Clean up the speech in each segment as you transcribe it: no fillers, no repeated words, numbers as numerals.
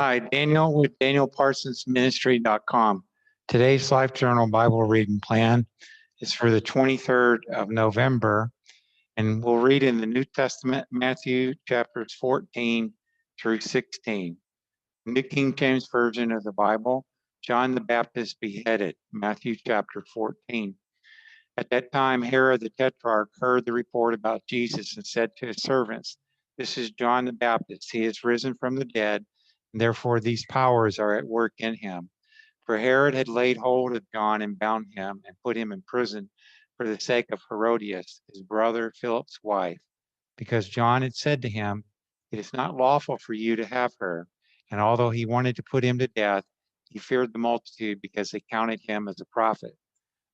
Hi, Daniel with DanielParsonsMinistry.com. Today's Life Journal Bible reading plan is for the 23rd of November, and we'll read in the New Testament, Matthew chapters 14 through 16. New King James Version of the Bible, John the Baptist beheaded, Matthew chapter 14. At that time, Herod the Tetrarch heard the report about Jesus and said to his servants, "This is John the Baptist. He is risen from the dead, and therefore these powers are at work in him." For Herod had laid hold of John and bound him and put him in prison for the sake of Herodias, his brother Philip's wife, because John had said to him, "It is not lawful for you to have her." And although he wanted to put him to death, he feared the multitude because they counted him as a prophet.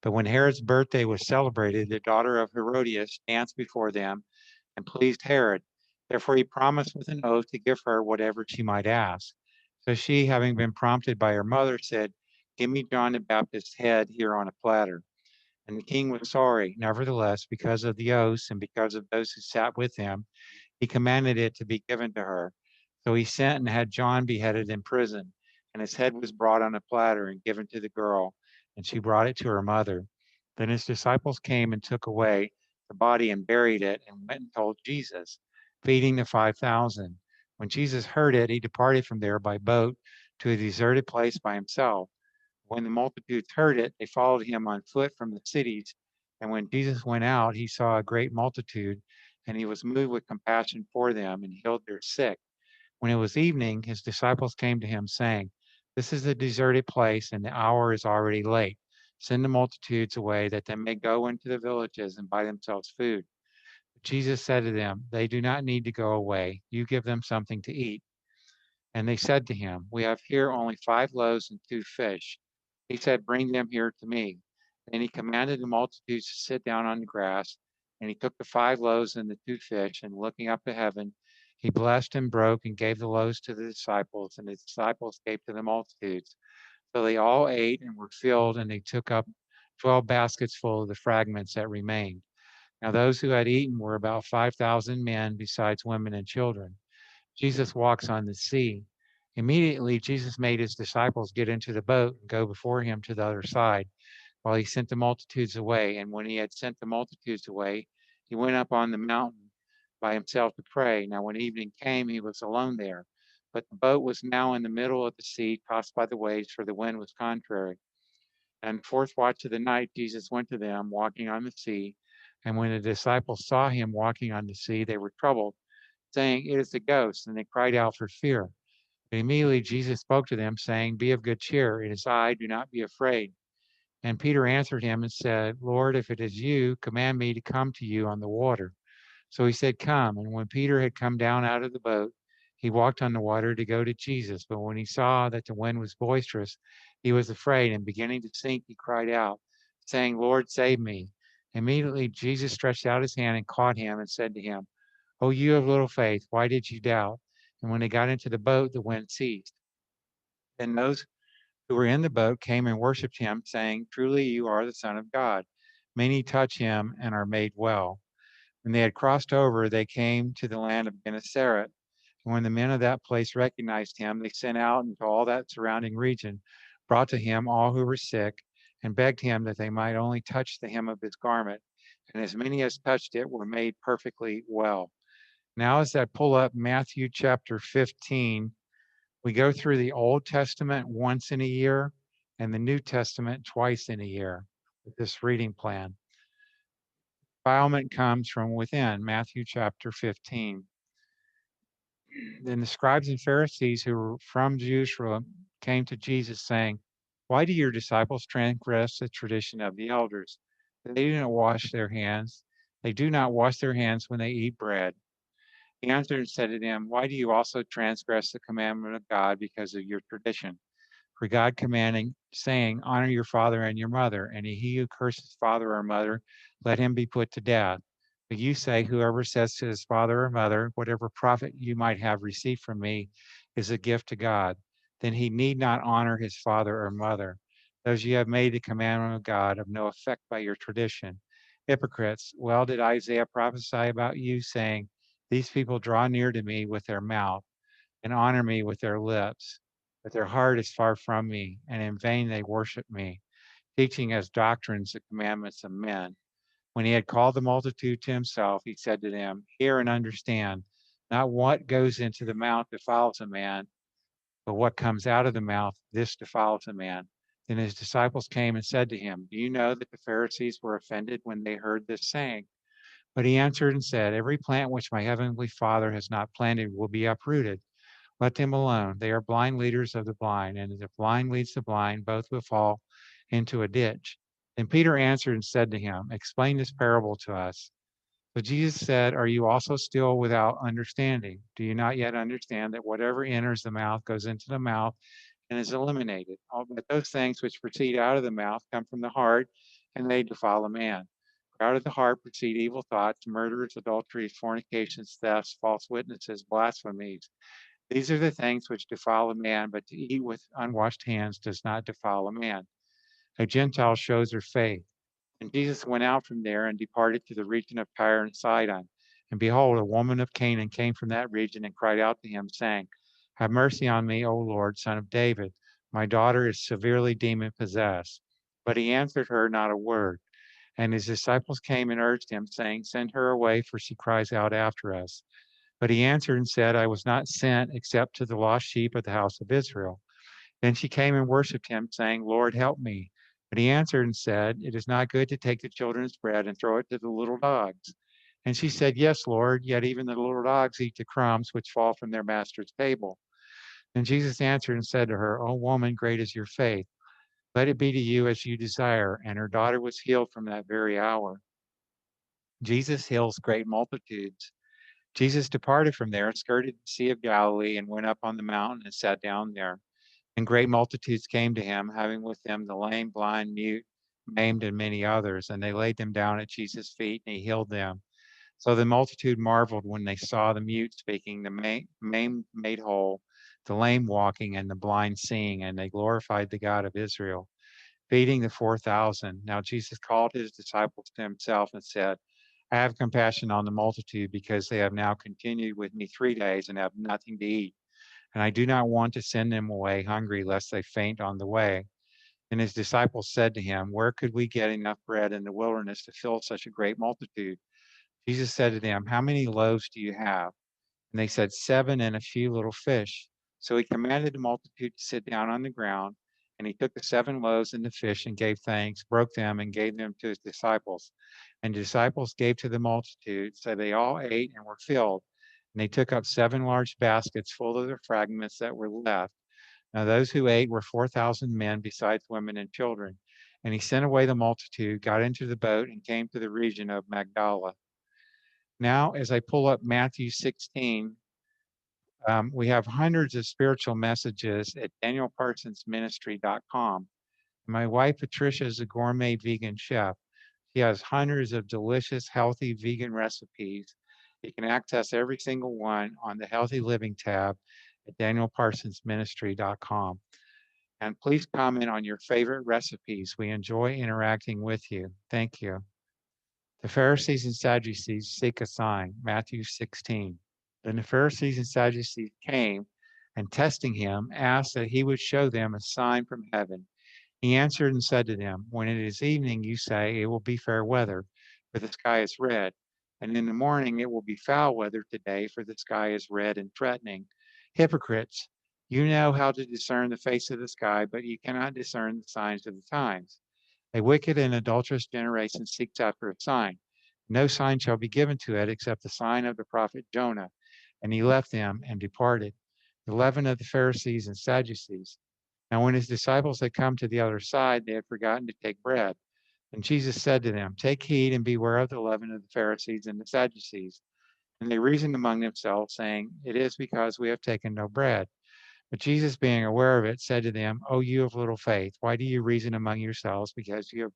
But when Herod's birthday was celebrated, the daughter of Herodias danced before them and pleased Herod. Therefore he promised with an oath to give her whatever she might ask. So she, having been prompted by her mother, said, "Give me John the Baptist's head here on a platter." And the king was sorry. Nevertheless, because of the oaths and because of those who sat with him, he commanded it to be given to her. So he sent and had John beheaded in prison, and his head was brought on a platter and given to the girl, and she brought it to her mother. Then his disciples came and took away the body and buried it, and went and told Jesus, feeding the 5,000. When Jesus heard it, he departed from there by boat to a deserted place by himself. When the multitudes heard it, they followed him on foot from the cities. And when Jesus went out, he saw a great multitude, and he was moved with compassion for them and healed their sick. When it was evening, his disciples came to him, saying, "This is a deserted place, and the hour is already late. Send the multitudes away that they may go into the villages and buy themselves food." But Jesus said to them, "They do not need to go away. You give them something to eat." And they said to him, "We have here only 5 loaves and 2 fish." He said, "Bring them here to me." Then he commanded the multitudes to sit down on the grass. And he took the 5 loaves and the 2 fish, and looking up to heaven, he blessed and broke and gave the loaves to the disciples, and the disciples gave to the multitudes. So they all ate and were filled, and they took up 12 baskets full of the fragments that remained. Now those who had eaten were about 5,000 men, besides women and children. Jesus walks on the sea. Immediately, Jesus made his disciples get into the boat and go before him to the other side while he sent the multitudes away. And when he had sent the multitudes away, he went up on the mountain by himself to pray. Now, when evening came, he was alone there. But the boat was now in the middle of the sea, tossed by the waves, for the wind was contrary. And the fourth watch of the night, Jesus went to them, walking on the sea. And when the disciples saw him walking on the sea, they were troubled, saying, "It is a ghost," and they cried out for fear. But immediately Jesus spoke to them, saying, "Be of good cheer, it is I, do not be afraid." And Peter answered him and said, "Lord, if it is you, command me to come to you on the water." So he said, "Come." And when Peter had come down out of the boat, he walked on the water to go to Jesus. But when he saw that the wind was boisterous, he was afraid, and beginning to sink, he cried out, saying, "Lord, save me." Immediately Jesus stretched out his hand and caught him and said to him, "Oh, you of little faith, why did you doubt?" And when they got into the boat, the wind ceased. Then those who were in the boat came and worshiped him, saying, "Truly you are the Son of God." Many touch him and are made well. When they had crossed over, they came to the land of Gennesaret. And when the men of that place recognized him, they sent out into all that surrounding region, brought to him all who were sick, and begged him that they might only touch the hem of his garment. And as many as touched it were made perfectly well. Now, as I pull up Matthew chapter 15, we go through the Old Testament once in a year and the New Testament twice in a year with this reading plan. Defilement comes from within, Matthew chapter 15. Then the scribes and Pharisees who were from Jerusalem came to Jesus saying, "Why do your disciples transgress the tradition of the elders? They do not wash their hands. They do not wash their hands when they eat bread." He answered and said to them, "Why do you also transgress the commandment of God because of your tradition? For God commanding, saying, 'Honor your father and your mother,' and he who curses father or mother, let him be put to death. But you say, whoever says to his father or mother, 'Whatever profit you might have received from me is a gift to God,' then he need not honor his father or mother. Those you have made the commandment of God of no effect by your tradition. Hypocrites, well did Isaiah prophesy about you, saying, 'These people draw near to me with their mouth. and honor me with their lips, but their heart is far from me, and in vain they worship me, teaching as doctrines the commandments of men. When he had called the multitude to himself, he said to them, hear and understand, not what goes into the mouth defiles a man, but what comes out of the mouth, this defiles a man. Then his disciples came and said to him, do you know that the Pharisees were offended when they heard this saying? But he answered and said, every plant which my heavenly Father has not planted will be uprooted. Let them alone. They are blind leaders of the blind, and if the blind leads the blind, both will fall into a ditch. Then Peter answered and said to him, explain this parable to us. But Jesus said, are you also still without understanding? Do you not yet understand that whatever enters the mouth goes into the mouth and is eliminated? But those things which proceed out of the mouth come from the heart, and they defile a man. For out of the heart proceed evil thoughts, murders, adulteries, fornications, thefts, false witnesses, blasphemies. These are the things which defile a man, but to eat with unwashed hands does not defile a man. A Gentile shows her faith. And Jesus went out from there and departed to the region of Tyre and Sidon. And behold, a woman of Canaan came from that region and cried out to him, saying, have mercy on me, O Lord, son of David. My daughter is severely demon possessed. But he answered her not a word. And his disciples came and urged him, saying, send her away, for she cries out after us. But he answered and said, I was not sent except to the lost sheep of the house of Israel. Then she came and worshipped him, saying, Lord, help me. But he answered and said, it is not good to take the children's bread and throw it to the little dogs. And she said, yes, Lord, yet even the little dogs eat the crumbs which fall from their master's table. And Jesus answered and said to her, O woman, great is your faith. Let it be to you as you desire. And her daughter was healed from that very hour. Jesus heals great multitudes. Jesus departed from there, skirted the Sea of Galilee, and went up on the mountain and sat down there. And great multitudes came to him, having with them the lame, blind, mute, maimed, and many others. And they laid them down at Jesus' feet, and he healed them. So the multitude marveled when they saw the mute speaking, the maimed made whole, the lame walking, and the blind seeing, and they glorified the God of Israel, feeding the 4,000. Now Jesus called his disciples to himself and said, I have compassion on the multitude because they have now continued with me 3 days and have nothing to eat. And I do not want to send them away hungry lest they faint on the way. And his disciples said to him, where could we get enough bread in the wilderness to fill such a great multitude? Jesus said to them, how many loaves do you have? And they said, 7 and a few little fish. So he commanded the multitude to sit down on the ground. And he took the 7 loaves and the fish and gave thanks, broke them, and gave them to his disciples. And the disciples gave to the multitude. So they all ate and were filled. And they took up 7 large baskets full of the fragments that were left. Now those who ate were 4,000 men, besides women and children. And he sent away the multitude, got into the boat, and came to the region of Magdala. Now, as I pull up Matthew 16, we have hundreds of spiritual messages at danielparsonsministry.com. My wife, Patricia, is a gourmet vegan chef. She has hundreds of delicious, healthy vegan recipes. You can access every single one on the Healthy Living tab at danielparsonsministry.com. And please comment on your favorite recipes. We enjoy interacting with you. Thank you. The Pharisees and Sadducees seek a sign, Matthew 16. Then the Pharisees and Sadducees came and testing him, asked that he would show them a sign from heaven. He answered and said to them, when it is evening, you say it will be fair weather, for the sky is red. And in the morning it will be foul weather today, for the sky is red and threatening. Hypocrites, you know how to discern the face of the sky, but you cannot discern the signs of the times. A wicked and adulterous generation seeks after a sign. No sign shall be given to it except the sign of the prophet Jonah. And he left them and departed. The leaven of the Pharisees and Sadducees. Now, when his disciples had come to the other side, they had forgotten to take bread. And Jesus said to them, take heed and beware of the leaven of the Pharisees and the Sadducees. And they reasoned among themselves, saying, it is because we have taken no bread. But Jesus, being aware of it, said to them, O you of little faith, why do you reason among yourselves because you have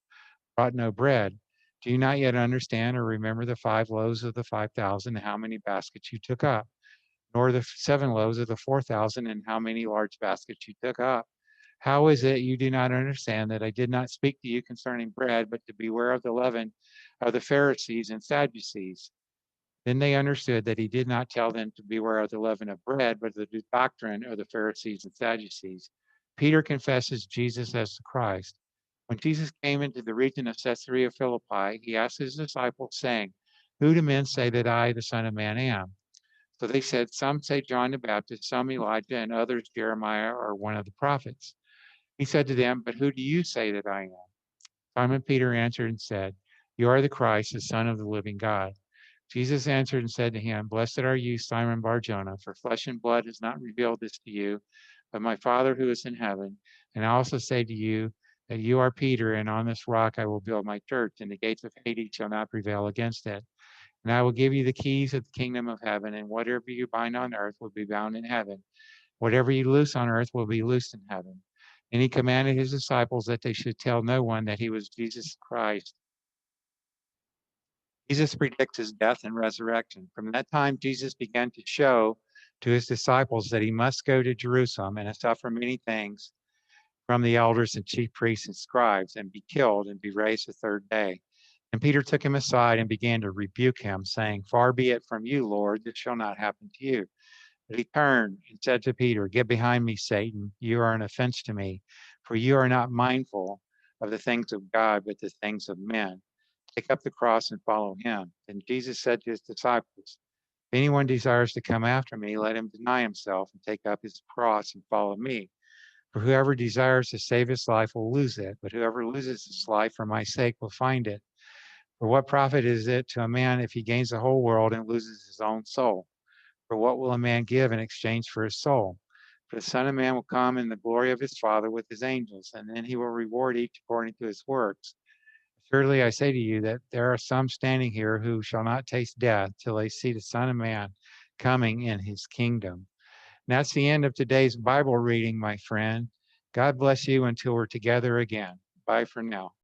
brought no bread? Do you not yet understand or remember the 5 loaves of the 5,000 and how many baskets you took up? Nor the 7 loaves of the 4,000 and how many large baskets you took up? How is it you do not understand that I did not speak to you concerning bread, but to beware of the leaven of the Pharisees and Sadducees? Then they understood that he did not tell them to beware of the leaven of bread, but the doctrine of the Pharisees and Sadducees. Peter confesses Jesus as the Christ. When Jesus came into the region of Caesarea Philippi, he asked his disciples, saying, "Who do men say that I, the Son of Man, am?" So they said, "Some say John the Baptist, some Elijah, and others Jeremiah or one of the prophets." He said to them, "But who do you say that I am?" Simon Peter answered and said, "You are the Christ, the Son of the living God." Jesus answered and said to him, "Blessed are you, Simon Bar-Jonah, for flesh and blood has not revealed this to you, but my Father who is in heaven. And I also say to you that you are Peter, and on this rock I will build my church, and the gates of Hades shall not prevail against it. And I will give you the keys of the kingdom of heaven, and whatever you bind on earth will be bound in heaven. Whatever you loose on earth will be loosed in heaven." And he commanded his disciples that they should tell no one that he was Jesus Christ. Jesus predicts his death and resurrection. From that time, Jesus began to show to his disciples that he must go to Jerusalem and suffer many things from the elders and chief priests and scribes and be killed and be raised the third day. And Peter took him aside and began to rebuke him, saying, "Far be it from you, Lord, this shall not happen to you." But he turned and said to Peter, "Get behind me, Satan. You are an offense to me, for you are not mindful of the things of God, but the things of men. Take up the cross and follow him." And Jesus said to his disciples, "If anyone desires to come after me, let him deny himself and take up his cross and follow me. For whoever desires to save his life will lose it, but whoever loses his life for my sake will find it. For what profit is it to a man if he gains the whole world and loses his own soul? For what will a man give in exchange for his soul? For the Son of Man will come in the glory of his Father with his angels, and then he will reward each according to his works. Surely I say to you that there are some standing here who shall not taste death till they see the Son of Man coming in his kingdom." And that's the end of today's Bible reading, my friend. God bless you until we're together again. Bye for now.